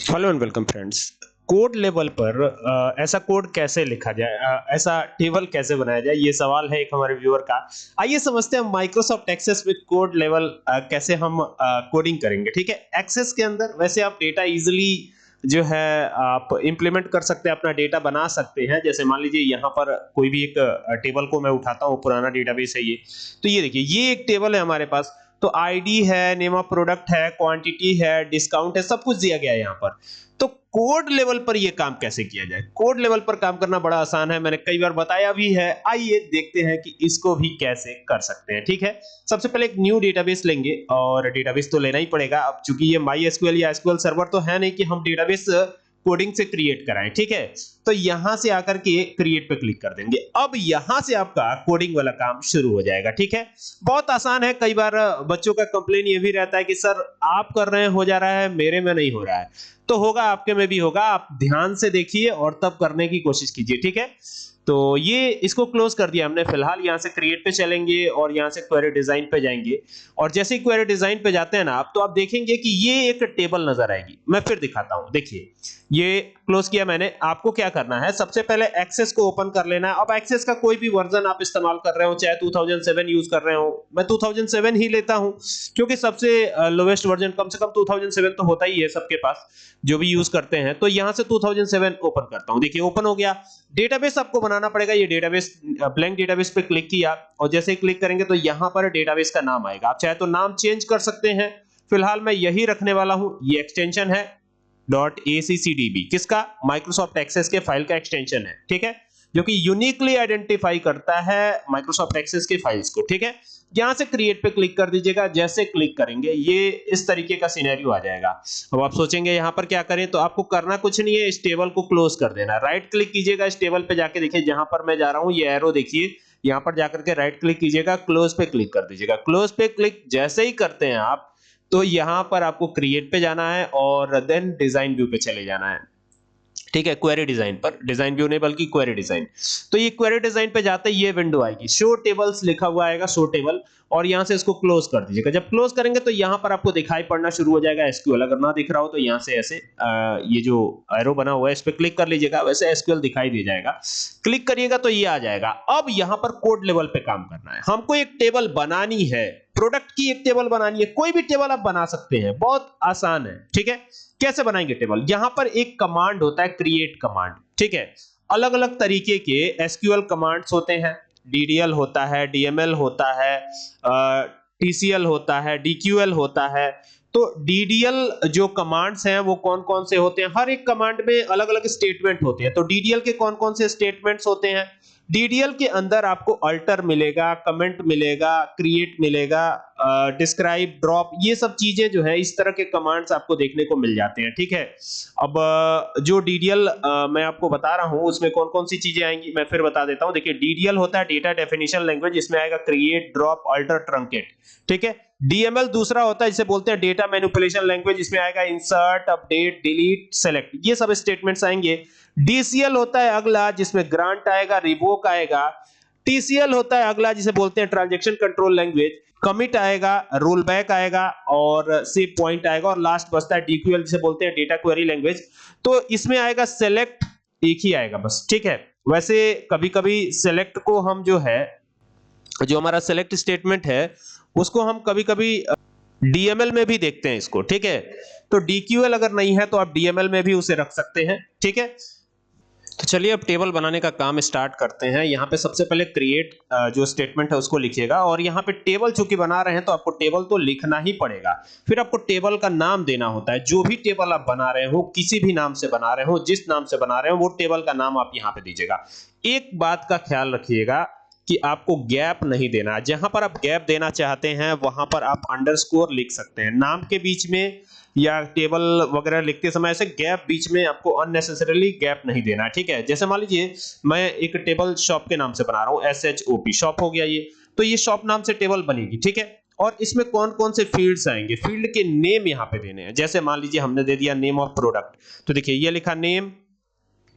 Hello and welcome friends. Code level पर ऐसा code कैसे लिखा जाए, ऐसा टेबल कैसे बनाया जाए, ये सवाल है एक हमारे व्यूअर का। आइए समझते हैं Microsoft Access with code level कैसे हम कोडिंग करेंगे। ठीक है, एक्सेस के अंदर वैसे आप डेटा इजीली जो है आप इंप्लीमेंट कर सकते हैं, अपना डेटा बना सकते हैं। जैसे मान लीजिए यहाँ पर कोई भी एक टेबल को मैं उठाता हूँ, पुराना डेटाबेस है ये। तो ये देखिए, ये एक टेबल है हमारे पास। तो आईडी है, नेम ऑफ प्रोडक्ट है, क्वांटिटी है, डिस्काउंट है, सब कुछ दिया गया है यहाँ पर। तो कोड लेवल पर यह काम कैसे किया जाए? कोड लेवल पर काम करना बड़ा आसान है, मैंने कई बार बताया भी है। आइए देखते हैं कि इसको भी कैसे कर सकते हैं। ठीक है, सबसे पहले एक न्यू डेटाबेस लेंगे, और डेटाबेस तो लेना ही पड़ेगा। अब चूंकि ये माई एसक्यूएल या एसक्यूएल सर्वर तो है नहीं कि हम डेटाबेस कोडिंग से क्रिएट कराएं। ठीक है, तो यहां से आकर के क्रिएट पे क्लिक कर देंगे। अब यहां से आपका कोडिंग वाला काम शुरू हो जाएगा। ठीक है, बहुत आसान है। कई बार बच्चों का कंप्लेन ये भी रहता है कि सर आप कर रहे हैं हो जा रहा है, मेरे में नहीं हो रहा है। तो होगा, आपके में भी होगा। आप ध्यान से देखिए और तब करने की कोशिश कीजिए। ठीक है, तो ये इसको क्लोज कर दिया हमने। फिलहाल यहां से क्रिएट पे चलेंगे और यहां से क्वेरी डिजाइन पे जाएंगे। और जैसे ही क्वेरी डिजाइन पे जाते हैं ना आप, तो आप देखेंगे कि ये एक टेबल नजर आएगी। मैं फिर दिखाता हूं, देखिए ये क्लोज किया मैंने। आपको क्या करना है, सबसे पहले एक्सेस को ओपन कर लेना है। अब एक्सेस का कोई भी वर्जन आप इस्तेमाल कर रहे हो, चाहे 2007 यूज कर रहे हो, मैं 2007 ही लेता हूं क्योंकि सबसे लोवेस्ट वर्जन, कम से कम 2007 तो होता ही है सबके पास जो भी यूज करते हैं। तो यहां से 2007 ओपन करता हूं। देखिए ओपन हो गया। डेटाबेस आपको बनाना पड़ेगा। ये डेटाबेस, ब्लैंक डेटाबेस पे क्लिक किया और जैसे ही क्लिक करेंगे तो यहां पर डेटाबेस का नाम आएगा। आप चाहे तो नाम चेंज कर सकते हैं, फिलहाल मैं यही रखने वाला हूं। ये एक्सटेंशन है .accdb, किसका? माइक्रोसॉफ्ट एक्सेस के फाइल का एक्सटेंशन है। ठीक है, जो कि यूनिकली आइडेंटिफाई करता है माइक्रोसॉफ्ट एक्सेस के फाइल्स को। ठीक है, यहां से क्रिएट पे क्लिक कर दीजिएगा। जैसे क्लिक करेंगे ये इस तरीके का सिनेरियो आ जाएगा। अब आप सोचेंगे यहां पर क्या करें, तो आपको करना कुछ नहीं है, इस टेबल को क्लोज कर देना। राइट क्लिक कीजिएगा इस टेबल पे जाके, देखिए जहां पर मैं जा रहा हूं ये एरो देखिए, यहां पर जाकर के राइट क्लिक कीजिएगा, क्लोज पे क्लिक कर दीजिएगा। क्लोज पे क्लिक जैसे ही करते हैं आप, तो यहां पर आपको क्रिएट पे जाना है और देन डिजाइन व्यू पे चले जाना है। ठीक है, क्वेरी डिजाइन पर, डिजाइन व्यू नहीं बल्कि क्वेरी डिजाइन। तो ये क्वेरी डिजाइन पे जाते ही ये विंडो आएगी, शो टेबल्स लिखा हुआ आएगा, शो टेबल। और यहां से इसको क्लोज कर दीजिएगा। जब क्लोज करेंगे तो यहां पर आपको दिखाई पड़ना शुरू हो जाएगा एसक्यूएल। अगर ना दिख रहा हो तो यहां से ऐसे ये जो एरो बना हुआ है इस पे क्लिक कर लीजिएगा, वैसे एसक्यूएल दिखाई दे जाएगा। क्लिक करिएगा तो ये आ जाएगा। अब यहां पर कोड लेवल पे काम करना है। हमको एक टेबल बनानी है, प्रोडक्ट की एक टेबल बनानी है। कोई भी टेबल आप बना सकते हैं, बहुत आसान है। ठीक है, कैसे बनाएंगे टेबल? यहां पर एक कमांड होता है, क्रिएट कमांड। ठीक है, अलग अलग तरीके के एसक्यूएल कमांड्स होते हैं। डीडीएल होता है, डीएमएल होता है, टीसीएल होता है, डीक्यूएल होता है। तो डीडीएल जो कमांड्स हैं वो कौन कौन से होते हैं? हर एक कमांड में अलग अलग स्टेटमेंट होते हैं। तो डीडीएल के कौन कौन से स्टेटमेंट्स होते हैं? डीडीएल के अंदर आपको अल्टर मिलेगा, कमेंट मिलेगा, क्रिएट मिलेगा, डिस्क्राइब, ड्रॉप, ये सब चीजें जो है इस तरह के कमांड्स आपको देखने को मिल जाते हैं। ठीक है, अब जो डीडीएल मैं आपको बता रहा हूं उसमें कौन कौन सी चीजें आएंगी मैं फिर बता देता हूं। देखिए डीडीएल होता है डेटा डेफिनेशन लैंग्वेज, इसमें आएगा क्रिएट, ड्रॉप, अल्टर, ट्रंकेट। ठीक है, डीएमएल दूसरा होता है जिसे बोलते हैं डेटा मैनिपुलेशन लैंग्वेज, इसमें आएगा इंसर्ट, अपडेट, डिलीट, सेलेक्ट, ये सब स्टेटमेंट्स आएंगे। डीसीएल होता है अगला जिसमें ग्रांट आएगा, रिवोक आएगा। टीसीएल होता है अगला जिसे बोलते हैं ट्रांजैक्शन कंट्रोल लैंग्वेज, कमिट आएगा, रोल बैक आएगा और सेव पॉइंट आएगा। और लास्ट बचता है डीक्यूएल जिसे बोलते हैं डेटा क्वेरी लैंग्वेज। तो इसमें आएगा सेलेक्ट, एक ही आएगा बस। ठीक है, वैसे कभी कभी सेलेक्ट को हम जो है, जो हमारा सेलेक्ट स्टेटमेंट है उसको हम कभी कभी डीएमएल में भी देखते हैं इसको। ठीक है, तो डीक्यूएल अगर नहीं है तो आप डीएमएल में भी उसे रख सकते हैं। ठीक है, तो चलिए अब टेबल बनाने का काम स्टार्ट करते हैं। यहाँ पे सबसे पहले क्रिएट जो स्टेटमेंट है उसको लिखिएगा। और यहाँ पे टेबल चूंकि बना रहे हैं तो आपको टेबल तो लिखना ही पड़ेगा। फिर आपको टेबल का नाम देना होता है। जो भी टेबल आप बना रहे हो, किसी भी नाम से बना रहे हो, जिस नाम से बना रहे हो, वो टेबल का नाम आप यहाँ पे दीजिएगा। एक बात का ख्याल रखिएगा कि आपको गैप नहीं देना। जहां पर आप गैप देना चाहते हैं वहां पर आप अंडरस्कोर लिख सकते हैं। नाम के बीच में या टेबल वगैरह लिखते समय ऐसे गैप बीच में आपको अननेसेसरीली गैप नहीं देना। ठीक है, जैसे मान लीजिए मैं एक टेबल शॉप के नाम से बना रहा हूं, SHOP, शॉप हो गया ये। तो ये शॉप नाम से टेबल बनेगी। ठीक है, और इसमें कौन कौन से फील्ड्स आएंगे? फील्ड के नेम यहां पे देने हैं। जैसे मान लीजिए हमने दे दिया नेम ऑफ प्रोडक्ट, तो देखिए ये लिखा नेम,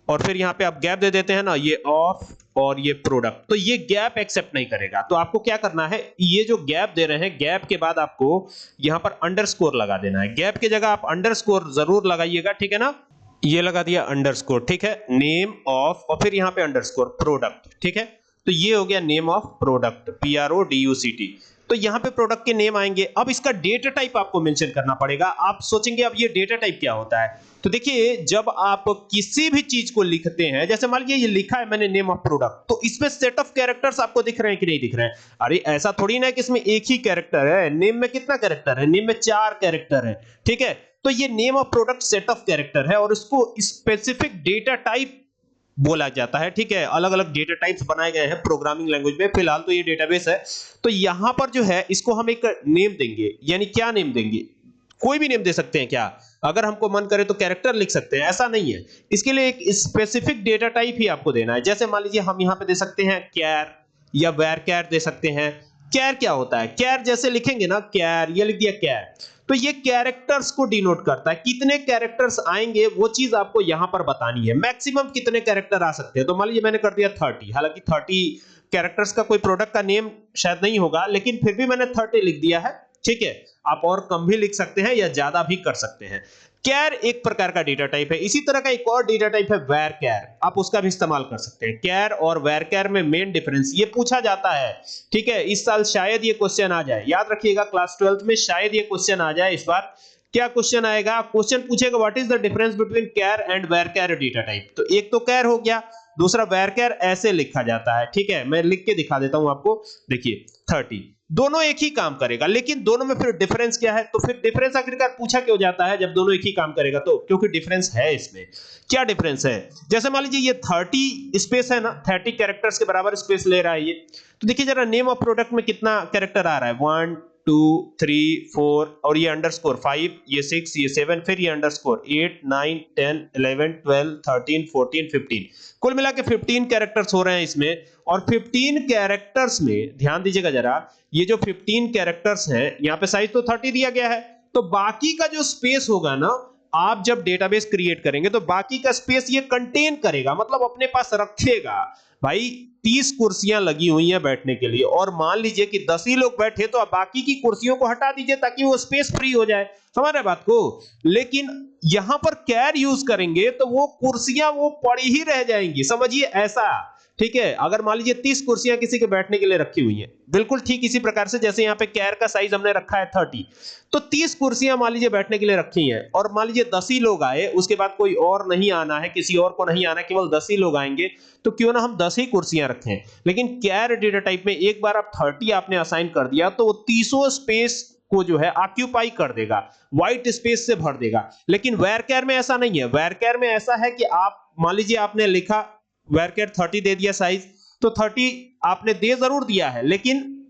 और फिर यहाँ पे आप गैप दे देते हैं ना, ये ऑफ और ये प्रोडक्ट, तो ये गैप एक्सेप्ट नहीं करेगा। तो आपको क्या करना है, ये जो गैप दे रहे हैं, गैप के बाद आपको यहाँ पर अंडरस्कोर लगा देना है। गैप की जगह आप अंडरस्कोर जरूर लगाइएगा, ठीक है ना। ये लगा दिया अंडरस्कोर, ठीक है, नेम ऑफ और फिर यहाँ पे अंडरस्कोर प्रोडक्ट, ठीक है। तो ये हो गया नेम ऑफ प्रोडक्ट, PRODUCT। तो यहाँ पे प्रोडक्ट के नेम आएंगे। अब इसका डेटा टाइप आपको मेंशन करना पड़ेगा। आप सोचेंगे अब ये डेटा टाइप क्या होता है, तो देखिए जब आप किसी भी चीज को लिखते हैं, जैसे मान लीजिए ये लिखा है मैंने नेम ऑफ प्रोडक्ट, तो इसमें सेट ऑफ कैरेक्टर्स आपको दिख रहे हैं कि नहीं दिख रहे हैं? अरे ऐसा थोड़ी ना है कि इसमें एक ही कैरेक्टर है। नेम में कितना कैरेक्टर है? नेम में 4 कैरेक्टर है, ठीक है। तो ये name of product set of character है और इसको स्पेसिफिक डेटा टाइप बोला जाता है, ठीक है। अलग अलग डेटा टाइप्स बनाए गए हैं प्रोग्रामिंग लैंग्वेज में, फिलहाल तो ये डेटाबेस है। तो यहां पर जो है इसको हम एक नेम देंगे, यानी क्या नेम देंगे? कोई भी नेम दे सकते हैं क्या? अगर हमको मन करे तो कैरेक्टर लिख सकते हैं, ऐसा नहीं है। इसके लिए एक स्पेसिफिक डेटा टाइप ही आपको देना है। जैसे मान लीजिए हम यहां पे दे सकते हैं कैर या वैर दे सकते हैं। कैर क्या होता है? कैर जैसे लिखेंगे ना, कैर, ये लिख दिया कैर, तो ये कैरेक्टर्स को डिनोट करता है। कितने कैरेक्टर्स आएंगे वो चीज आपको यहां पर बतानी है। मैक्सिमम कितने कैरेक्टर आ सकते हैं? तो मान लीजिए मैंने कर दिया 30, हालांकि 30 कैरेक्टर्स का कोई प्रोडक्ट का नेम शायद नहीं होगा, लेकिन फिर भी मैंने 30 लिख दिया है, ठीक है। आप और कम भी लिख सकते हैं या ज्यादा भी कर सकते हैं। कैर एक प्रकार का डेटा टाइप है। इसी तरह का एक और डेटा टाइप है वैर कैर, आप उसका भी इस्तेमाल कर सकते हैं। कैर और वैर कैर में मेन डिफरेंस, ये पूछा जाता है, ठीक है। इस साल शायद ये क्वेश्चन आ जाए, याद रखिएगा क्लास 12th में शायद ये क्वेश्चन आ जाए। इस बार क्या क्वेश्चन आएगा? क्वेश्चन पूछेगा what is the difference between char and varchar data type. तो एक तो कैर हो गया, दूसरा वैर कैर ऐसे लिखा जाता है, ठीक है। मैं लिख के दिखा देता हूं आपको, देखिए 30, दोनों एक ही काम करेगा, लेकिन दोनों में फिर डिफरेंस क्या है? तो फिर डिफरेंस आखिरकार पूछा क्यों जाता है जब दोनों एक ही काम करेगा? तो क्योंकि डिफरेंस है इसमें। क्या डिफरेंस है? जैसे मान लीजिए ये 30 स्पेस है ना, 30 कैरेक्टर्स के बराबर स्पेस ले रहा है ये। तो देखिए जरा नेम ऑफ प्रोडक्ट में कितना कैरेक्टर आ रहा है, 1 2 3 4 और ये अंडरस्कोर 5, ये 6, ये 7, फिर ये अंडरस्कोर 8 9 10 11 12 13 14 15, कुल मिला के 15 कैरेक्टर्स हो रहे हैं इसमें। और 15 कैरेक्टर्स में ध्यान दीजिएगा जरा, ये जो 15 कैरेक्टर्स हैं, यहाँ पे साइज तो 30 दिया गया है, तो बाकी का जो स्पेस होगा ना, आप जब डेटाबेस क्रिएट करेंगे तो बाकी का स्पेस ये कंटेन करेगा, मतलब अपने पास रखेगा। भाई 30 कुर्सियां लगी हुई हैं बैठने के लिए, और मान लीजिए कि 10 ही लोग बैठे, तो आप बाकी की कुर्सियों को हटा दीजिए ताकि वो स्पेस फ्री हो जाए। समझ रहे बात को? लेकिन यहां पर कैर यूज करेंगे तो वो कुर्सियां वो पड़ी ही रह जाएंगी, समझिए ऐसा, ठीक है। अगर मान लीजिए 30 कुर्सियां किसी के बैठने के लिए रखी हुई हैं, बिल्कुल ठीक इसी प्रकार से जैसे यहाँ पे कैर का साइज हमने रखा है 30, तो 30 कुर्सियां मान लीजिए बैठने के लिए रखी हैं, और मान लीजिए 10 ही लोग आए, उसके बाद कोई और नहीं आना है, किसी और को नहीं आना है, केवल 10 ही लोग आएंगे, तो क्यों ना हम 10 ही कुर्सियां रखें। लेकिन कैर डेटा टाइप में एक बार आप 30 आपने असाइन कर दिया तो वो 30 स्पेस को जो है ऑक्यूपाई कर देगा, व्हाइट स्पेस से भर देगा। लेकिन वैरकेर में ऐसा नहीं है। वैरकेर में ऐसा है कि आप मान लीजिए आपने लिखा वैरकेर 30 दे दिया साइज, तो 30 आपने दे जरूर दिया है, लेकिन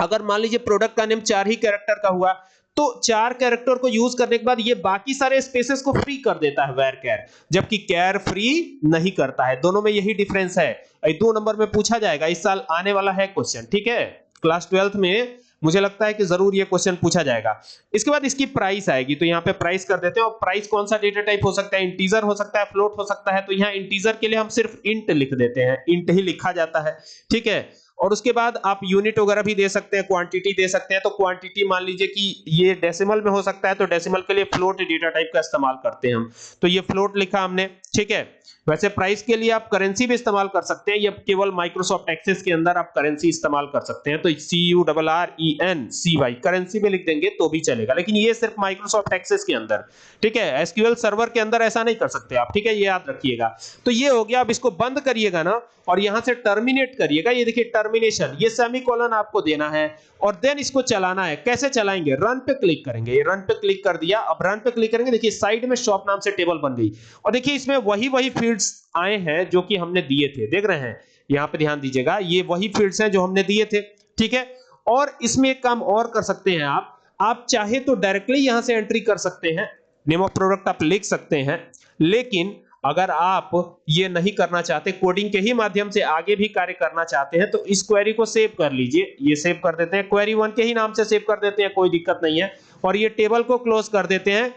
अगर मान लीजिए प्रोडक्ट का नेम 4 ही कैरेक्टर का हुआ, तो 4 कैरेक्टर को यूज करने के बाद ये बाकी सारे स्पेसेस को फ्री कर देता है वैरकेर, जबकि कैर फ्री नहीं करता है। दोनों में यही डिफरेंस है। 2 नंबर में पूछा जाएगा, इस साल आने वाला है क्वेश्चन, ठीक है। क्लास 12th में मुझे लगता है कि जरूर ये क्वेश्चन पूछा जाएगा। इसके बाद इसकी प्राइस आएगी, तो यहाँ पे प्राइस कर देते हैं। और प्राइस कौन सा डेटा टाइप हो सकता है? इंटीजर हो सकता है, फ्लोट हो सकता है। तो यहाँ इंटीजर के लिए हम सिर्फ इंट लिख देते हैं, इंट ही लिखा जाता है, ठीक है। और उसके बाद आप यूनिट वगैरह भी दे सकते हैं, क्वांटिटी दे सकते हैं। तो क्वांटिटी मान लीजिए कि ये डेसिमल में हो सकता है, तो डेसिमल के लिए फ्लोट डेटा टाइप का इस्तेमाल करते हैं हम, तो ये फ्लोट लिखा हमने, ठीक है। वैसे प्राइस के लिए आप करेंसी भी इस्तेमाल कर सकते हैं, ये केवल माइक्रोसॉफ्ट एक्सेस के अंदर आप करेंसी इस्तेमाल कर सकते हैं। तो CURRENCY करेंसी में लिख देंगे तो भी चलेगा, लेकिन ये सिर्फ माइक्रोसॉफ्ट एक्सेस के अंदर, ठीक है। एसक्यूएल सर्वर के अंदर ऐसा नहीं कर सकते आप, ठीक है, ये याद रखिएगा। तो ये हो गया। अब इसको बंद करिएगा ना, और यहां से टर्मिनेट करिएगा। ये देखिए टर्मिनेशन, ये सेमीकोलन आपको देना है, और देन इसको चलाना है। कैसे चलाएंगे? रन पे क्लिक करेंगे। ये रन पे क्लिक कर दिया। अब रन पे क्लिक करेंगे, देखिए साइड में शॉप नाम से टेबल बन गई, और देखिए इसमें वही फील्ड्स आए हैं जो कि हमने दिए थे, देख रहे हैं? यहां पे ध्यान दीजिएगा, ये वही फील्ड्स हैं जो हमने दिए थे, ठीक है। और इसमें एक काम और कर सकते हैं आप चाहे तो डायरेक्टली यहां से एंट्री कर सकते हैं, नेम ऑफ प्रोडक्ट आप लिख सकते हैं। लेकिन अगर आप ये नहीं करना चाहते, कोडिंग के ही माध्यम से आगे भी कार्य करना चाहते हैं, तो इस क्वेरी को सेव कर लीजिए। ये सेव कर देते हैं, क्वेरी 1 के ही नाम से सेव कर देते हैं, कोई दिक्कत नहीं है। और ये टेबल को क्लोज कर देते हैं,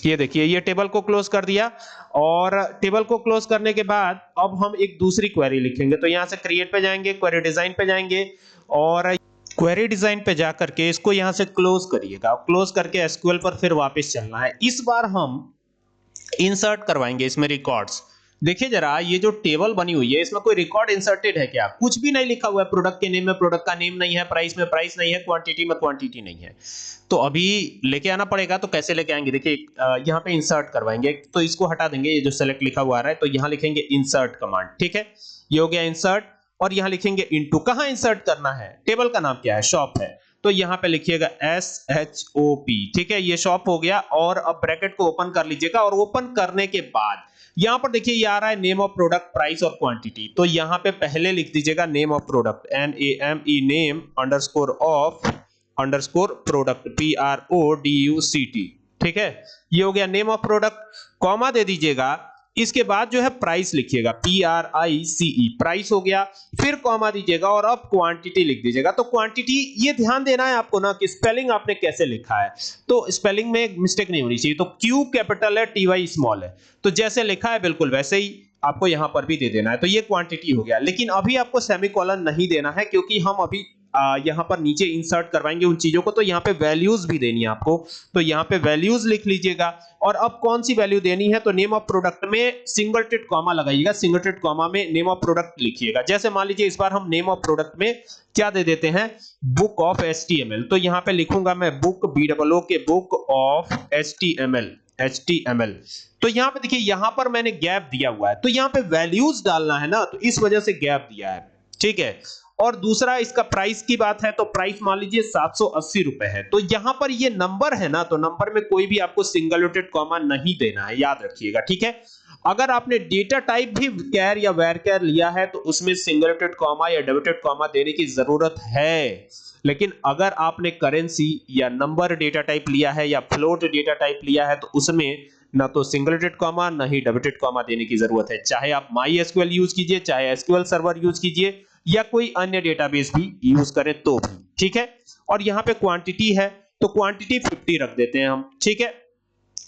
ये देखिए ये टेबल को क्लोज कर दिया, और टेबल को क्लोज करने के बाद अब हम एक दूसरी क्वेरी लिखेंगे। तो यहां से क्रिएट पे जाएंगे, क्वेरी डिजाइन पे जाएंगे, और क्वेरी डिजाइन पे जाकर के इसको यहां से क्लोज करिएगा। क्लोज करके एसक्यूएल पर फिर वापस चलना है। इस बार हम इंसर्ट करवाएंगे इसमें रिकॉर्ड्स। देखिए जरा ये जो टेबल बनी हुई है इसमें कोई रिकॉर्ड इंसर्टेड है क्या? कुछ भी नहीं लिखा हुआ है। प्रोडक्ट के नेम में प्रोडक्ट का नेम नहीं है, प्राइस में प्राइस नहीं है, क्वांटिटी में क्वांटिटी नहीं है। तो अभी लेके आना पड़ेगा। तो कैसे लेके आएंगे? देखिए यहाँ पे इंसर्ट करवाएंगे, तो इसको हटा देंगे, ये जो सेलेक्ट लिखा हुआ आ रहा है, तो यहाँ लिखेंगे इंसर्ट कमांड। ठीक है, ये हो गया इंसर्ट, और यहाँ लिखेंगे इनटू। कहाँ इंसर्ट करना है? टेबल का नाम क्या है? शॉप है, तो यहाँ पे लिखिएगा SHOP। ठीक है, ये शॉप हो गया, और अब ब्रैकेट को ओपन कर लीजिएगा, और ओपन करने के बाद यहां पर देखिए ये आ रहा है नेम ऑफ प्रोडक्ट, प्राइस और क्वांटिटी। तो यहां पे पहले लिख दीजिएगा name of product, NAME, name underscore of underscore product, PRODUCT। ठीक है, ये हो गया नेम ऑफ प्रोडक्ट, कॉमा दे दीजिएगा। इसके बाद जो है प्राइस लिखिएगा, PRICE, प्राइस हो गया, फिर कॉमा दीजिएगा, और अब क्वांटिटी लिख दीजिएगा। तो क्वांटिटी ये ध्यान देना है आपको ना कि स्पेलिंग आपने कैसे लिखा है, तो स्पेलिंग में मिस्टेक नहीं होनी चाहिए। तो Q कैपिटल है, TY स्मॉल है, तो जैसे लिखा है बिल्कुल वैसे ही आपको यहां पर भी दे देना है। तो ये क्वांटिटी हो गया, लेकिन अभी आपको सेमीकोलन नहीं देना है, क्योंकि हम अभी यहां पर नीचे इंसर्ट करवाएंगे उन चीजों को, तो यहां पे वैल्यूज भी देनी है आपको। तो यहां पे वैल्यूज लिख लीजिएगा, और अब कौन सी वैल्यू देनी है? तो नेम ऑफ प्रोडक्ट में सिंगल टिट कॉमा लगाइएगा, सिंगल टिट कॉमा में नेम ऑफ प्रोडक्ट लिखिएगा। जैसे मान लीजिए इस बार हम नेम ऑफ प्रोडक्ट में क्या दे देते हैं? Book of HTML। तो यहां पे लिखूंगा मैं बुक, BOO के बुक ऑफ HTML। तो यहां पे देखिए यहां पर मैंने गैप दिया हुआ है, तो यहां पे वैल्यूज डालना है ना, तो इस वजह से गैप दिया है। ठीक है, और दूसरा इसका प्राइस की बात है, तो प्राइस मान लीजिए 780 रुपए है। तो यहां पर ये नंबर है ना, तो नंबर में कोई भी आपको सिंगल डॉटेड कॉमा नहीं देना है, याद रखिएगा। ठीक है, अगर आपने डेटा टाइप भी कैर या वेरकैर लिया है तो उसमें सिंगल डॉटेड कॉमा या डबल डॉटेड कॉमा देने की जरूरत है। लेकिन अगर आपने करेंसी या नंबर डेटा टाइप लिया है या फ्लोट डेटा टाइप लिया है, तो उसमें ना तो सिंगल डॉटेड कॉमा ना ही डबल डॉटेड कॉमा देने की जरूरत है। चाहे आप MySQL यूज कीजिए, चाहे SQL सर्वर यूज कीजिए, या कोई अन्य डेटाबेस भी यूज करें तो भी। ठीक है, और यहां पे क्वांटिटी है, तो क्वांटिटी 50 रख देते हैं हम। ठीक है,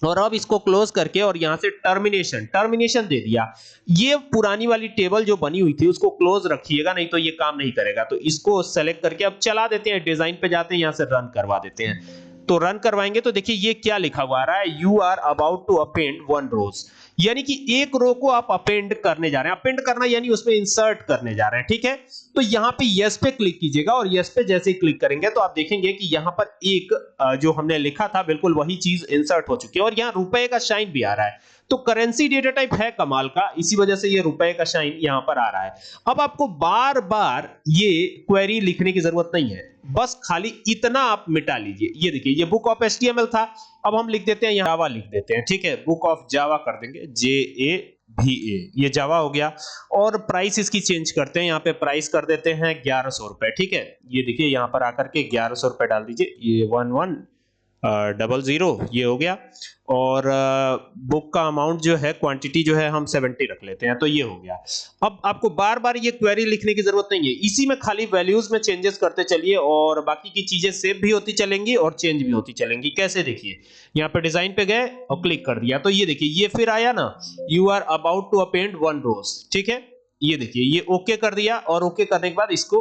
और अब इसको क्लोज करके और यहां से टर्मिनेशन दे दिया। ये पुरानी वाली टेबल जो बनी हुई थी उसको क्लोज रखिएगा, नहीं तो ये काम नहीं करेगा। तो इसको सेलेक्ट करके अब चला देते हैं, डिजाइन पे जाते हैं, यहां से रन करवा देते हैं। तो रन करवाएंगे तो देखिए ये क्या लिखा हुआ आ रहा है, you are about to append 1 rows, यानी कि एक रो को आप अपेंड करने जा रहे हैं। अपेंड करना यानी उसमें इंसर्ट करने जा रहे हैं। ठीक है, तो यहां पे यस पे क्लिक कीजिएगा, और यस पे जैसे ही क्लिक करेंगे तो आप देखेंगे कि यहां पर एक जो हमने लिखा था बिल्कुल वही चीज इंसर्ट हो चुकी है, और यहां रुपए का साइन भी आ रहा है। तो करेंसी डेटा टाइप है कमाल का, इसी वजह से ये रुपए का साइन यहां पर आ रहा है। अब आपको बार बार ये क्वेरी लिखने की जरूरत नहीं है, बस खाली इतना आप मिटा लीजिए। ये देखिए ये बुक ऑफ HTML था, अब हम लिख देते हैं यहाँ जावा लिख देते हैं। ठीक है, बुक ऑफ जावा कर देंगे, JAVA, ये जावा हो गया। और प्राइस इसकी चेंज करते हैं, यहाँ पे प्राइस कर देते हैं 1100 रुपए। ठीक है, ये देखिए यहाँ पर आकर के 1100 रुपए डाल दीजिए, ये 1100 ये हो गया। और बुक का अमाउंट जो है, क्वांटिटी जो है हम 70 रख लेते हैं, तो ये हो गया। अब आपको बार बार ये क्वेरी लिखने की जरूरत नहीं है, इसी में खाली वैल्यूज में चेंजेस करते चलिए, और बाकी की चीजें सेव भी होती चलेंगी और चेंज भी होती चलेंगी। कैसे? देखिए यहाँ पे डिजाइन पे गए और क्लिक कर दिया, तो ये देखिए ये फिर आया ना, you are about to append 1 rows. ठीक है, ये देखिए ये ओके कर दिया, और ओके करने के बाद इसको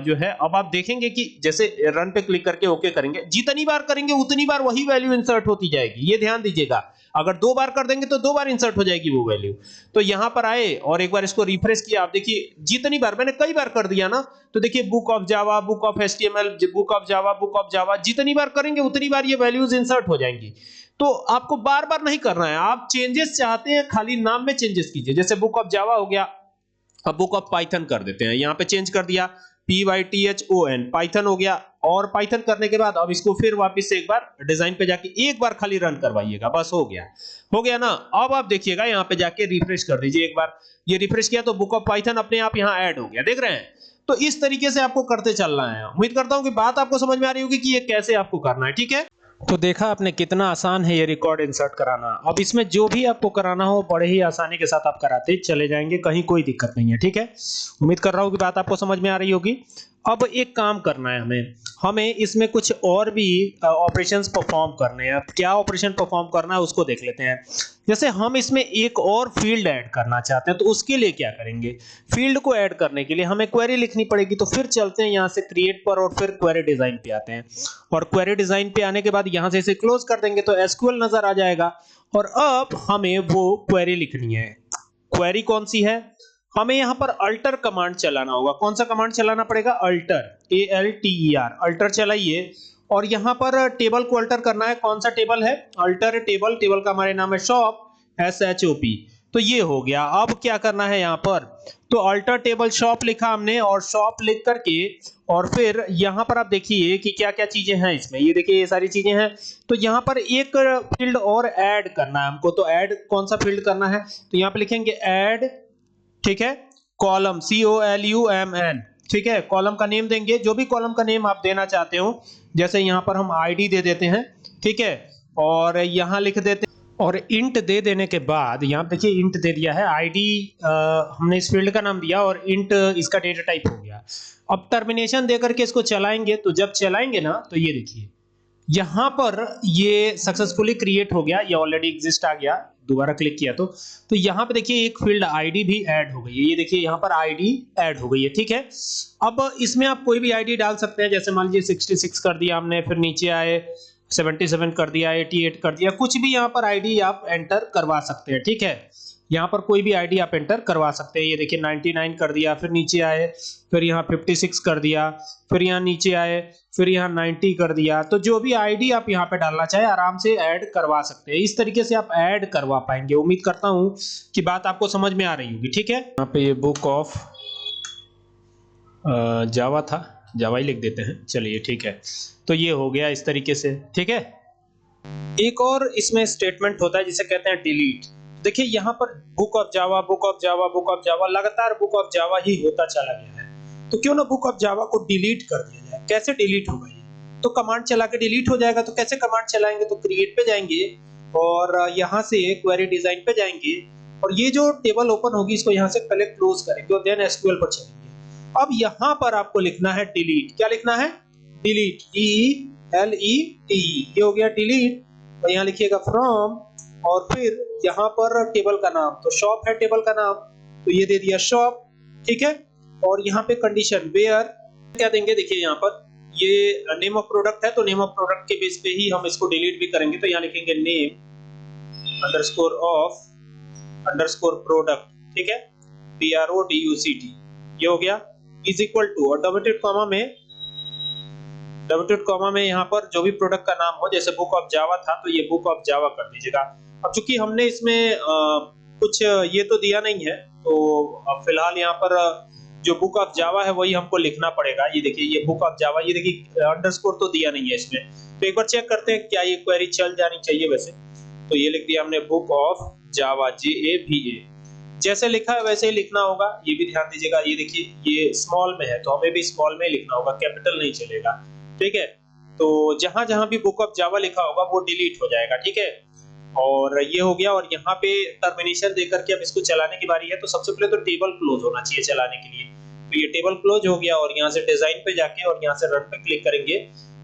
जो है अब आप देखेंगे कि जैसे रन पे क्लिक करके ओके करेंगे, जितनी बार करेंगे उतनी बार वही वैल्यू इंसर्ट होती जाएगी। ये ध्यान दीजिएगा, अगर 2 बार कर देंगे तो 2 बार इंसर्ट हो जाएगी वो वैल्यू। तो यहां पर आए और एक बार इसको रिफ्रेश किया, आप देखिए जितनी बार, मैंने कई बार कर दिया ना, तो देखिए book of Java, book of HTML, book of Java, book of Java, जितनी बार करेंगे उतनी बार ये वैल्यूज इंसर्ट हो जाएंगी। तो आपको बार बार नहीं करना है, आप चेंजेस चाहते हैं खाली नाम में चेंजेस कीजिए। जैसे बुक ऑफ जावा हो गया, अब बुक ऑफ पाइथन कर देते हैं, यहां पे चेंज कर दिया, PYTHON, पाइथन हो गया। और पाइथन करने के बाद अब इसको फिर वापस से एक बार डिजाइन पे जाके एक बार खाली रन करवाइएगा, बस हो गया ना। अब आप देखिएगा यहाँ पे जाके रिफ्रेश कर दीजिए एक बार, ये रिफ्रेश किया तो बुक ऑफ पाइथन अपने आप यहाँ ऐड हो गया, देख रहे हैं। तो इस तरीके से आपको करते चलना है। उम्मीद करता हूं कि बात आपको समझ में आ रही होगी कि ये कैसे आपको करना है। ठीक है, तो देखा आपने कितना आसान है ये रिकॉर्ड इंसर्ट कराना। अब इसमें जो भी आपको कराना हो बड़े ही आसानी के साथ आप कराते चले जाएंगे, कहीं कोई दिक्कत नहीं है। ठीक है, उम्मीद कर रहा हूँ कि बात आपको समझ में आ रही होगी। अब एक काम करना है हमें इसमें कुछ और भी ऑपरेशंस परफॉर्म करने हैं। अब क्या ऑपरेशन परफॉर्म करना है उसको देख लेते हैं। जैसे हम इसमें एक और फील्ड ऐड करना चाहते हैं, तो उसके लिए क्या करेंगे, फील्ड को ऐड करने के लिए हमें क्वेरी लिखनी पड़ेगी। तो फिर चलते हैं यहाँ से क्रिएट पर और फिर क्वेरी डिजाइन पे आते हैं, और क्वेरी डिजाइन पे आने के बाद यहाँ से इसे क्लोज कर देंगे तो एसक्यूएल नजर आ जाएगा। और अब हमें वो क्वेरी लिखनी है। क्वेरी कौन सी है, हमें यहां पर अल्टर कमांड चलाना होगा। कौन सा कमांड चलाना पड़ेगा, अल्टर, ALTER, अल्टर चलाइए। और यहां पर टेबल को अल्टर करना है। कौन सा टेबल है, अल्टर टेबल, टेबल का हमारे नाम है शॉप, SHOP। तो ये हो गया। अब क्या करना है यहाँ पर, तो अल्टर टेबल शॉप लिखा हमने, और शॉप लिख करके और फिर यहाँ पर आप देखिए कि क्या क्या चीजें हैं इसमें। ये देखिए ये सारी चीजें हैं। तो यहाँ पर एक फील्ड और ऐड करना है हमको। तो ऐड कौन सा फील्ड करना है, तो यहाँ पे लिखेंगे ऐड, ठीक है, कॉलम, COLUMN, ठीक है। कॉलम का नेम देंगे, जो भी कॉलम का नेम आप देना चाहते हो। जैसे यहाँ पर हम ID दे देते हैं, ठीक है, और यहाँ लिख देते हैं, और इंट दे देने के बाद यहाँ देखिए इंट दे दिया है। ID हमने इस फील्ड का नाम दिया, और इंट इसका डेटा टाइप हो गया। अब टर्मिनेशन दे करके इसको चलाएंगे, तो जब चलाएंगे ना, तो ये देखिए यहां पर ये सक्सेसफुली क्रिएट हो गया, ये ऑलरेडी एग्जिस्ट आ गया। दोबारा क्लिक किया तो यहाँ पे देखिए एक फील्ड ID भी ऐड हो गई है। ये देखिए यहाँ पर ID ऐड हो गई है, ठीक है। अब इसमें आप कोई भी ID डाल सकते हैं। जैसे मान लीजिए 66 कर दिया हमने, फिर नीचे आए 77 कर दिया, 88 कर दिया, कुछ भी यहाँ पर ID आप एंटर करवा सकते हैं, ठीक है। यहाँ पर कोई भी ID आप एंटर करवा सकते हैं। ये देखिए 99 कर दिया, फिर नीचे आए, फिर यहाँ 56 कर दिया, फिर यहाँ नीचे आए, फिर यहाँ 90 कर दिया। तो जो भी ID आप यहाँ पे डालना चाहे आराम से ऐड करवा सकते हैं। इस तरीके से आप ऐड करवा पाएंगे। उम्मीद करता हूँ कि बात आपको समझ में आ रही होगी, ठीक है। यहाँ पे ये बुक ऑफ जावा था, जावा ही लिख देते हैं, चलिए ठीक है। तो ये हो गया इस तरीके से, ठीक है। एक और इसमें स्टेटमेंट होता है जिसे कहते हैं डिलीट। देखिए यहाँ पर book of Java, book of Java, book of Java, लगातार बुक ऑफ जावा ही होता चला गया है। तो क्यों ना बुक ऑफ जावा को डिलीट कर दिया जाए। कैसे डिलीट होगा ये, तो कमांड चला के डिलीट हो जाएगा। तो कैसे कमांड चलाएंगे, तो क्रिएट पे जाएंगे और यहाँ से क्वेरी डिजाइन पे जाएंगे, और ये जो टेबल ओपन होगी इसको यहाँ से पहले क्लोज करेंगे और देन एसक्यूएल पर चलेंगे। अब यहाँ पर आपको लिखना है डिलीट। क्या लिखना है, डिलीट, DELETE, ये हो गया डिलीट। और यहाँ लिखिएगा फ्रॉम, और फिर यहाँ पर टेबल का नाम, तो शॉप है टेबल का नाम, तो ये दे दिया शॉप, ठीक है। और यहाँ पे कंडीशन वेयर क्या देंगे, देखिए यहाँ पर ये नेम ऑफ प्रोडक्ट है, तो नेम ऑफ प्रोडक्ट के बेस पे ही हम इसको डिलीट भी करेंगे। तो यहाँ लिखेंगे name underscore of underscore product, ठीक है, PRODUCT, ये हो गया, इज इक्वल टू, और डबल कॉमा में यहाँ पर जो भी प्रोडक्ट का नाम हो, जैसे बुक ऑफ जावा था तो ये बुक ऑफ जावा कर दीजिएगा। अब चूंकि हमने इसमें कुछ ये तो दिया नहीं है, तो अब फिलहाल यहाँ पर जो बुक ऑफ जावा है वही हमको लिखना पड़ेगा। ये देखिए ये बुक ऑफ जावा, ये देखिए अंडरस्कोर तो दिया नहीं है इसमें। तो एक बार चेक करते हैं क्या ये क्वेरी चल जानी चाहिए वैसे। तो ये लिख दिया हमने बुक ऑफ जावा, JAVA, जैसे लिखा है वैसे ही लिखना होगा। ये भी ध्यान दीजिएगा, ये देखिए ये स्मॉल में है तो हमें भी स्मॉल में ही लिखना होगा, कैपिटल नहीं चलेगा, ठीक है। तो जहां जहां भी बुक ऑफ जावा लिखा होगा वो डिलीट हो जाएगा, ठीक है। और ये हो गया। और यहाँ पे टर्मिनेशन देकर के अब इसको चलाने की बारी है। तो सबसे पहले तो टेबल क्लोज होना चाहिए चलाने के लिए। तो ये टेबल क्लोज हो गया, और यहाँ से डिजाइन पे जाके और यहाँ से रन पे क्लिक करेंगे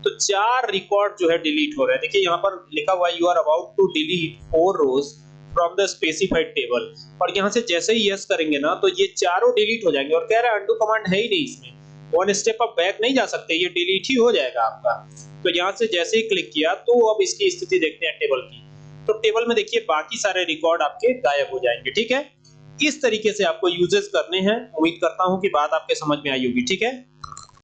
तो 4 रिकॉर्ड जो है डिलीट हो रहे हैं। देखिए यहाँ पर लिखा हुआ है you are about to delete 4 rows from the specified table, और यहाँ से जैसे ही यस करेंगे ना तो ये चारों डिलीट हो जाएंगे। और कह रहा है अंडू कमांड है ही नहीं इसमें, 1 स्टेप अप बैक नहीं जा सकते, ये डिलीट ही हो जाएगा आपका। तो यहाँ से जैसे ही क्लिक किया तो अब इसकी स्थिति देखते हैं टेबल की। तो टेबल में देखिए बाकी सारे रिकॉर्ड आपके गायब हो जाएंगे, ठीक है। इस तरीके से आपको यूजेस करने हैं। उम्मीद करता हूं कि बात आपके समझ में आई होगी, ठीक है।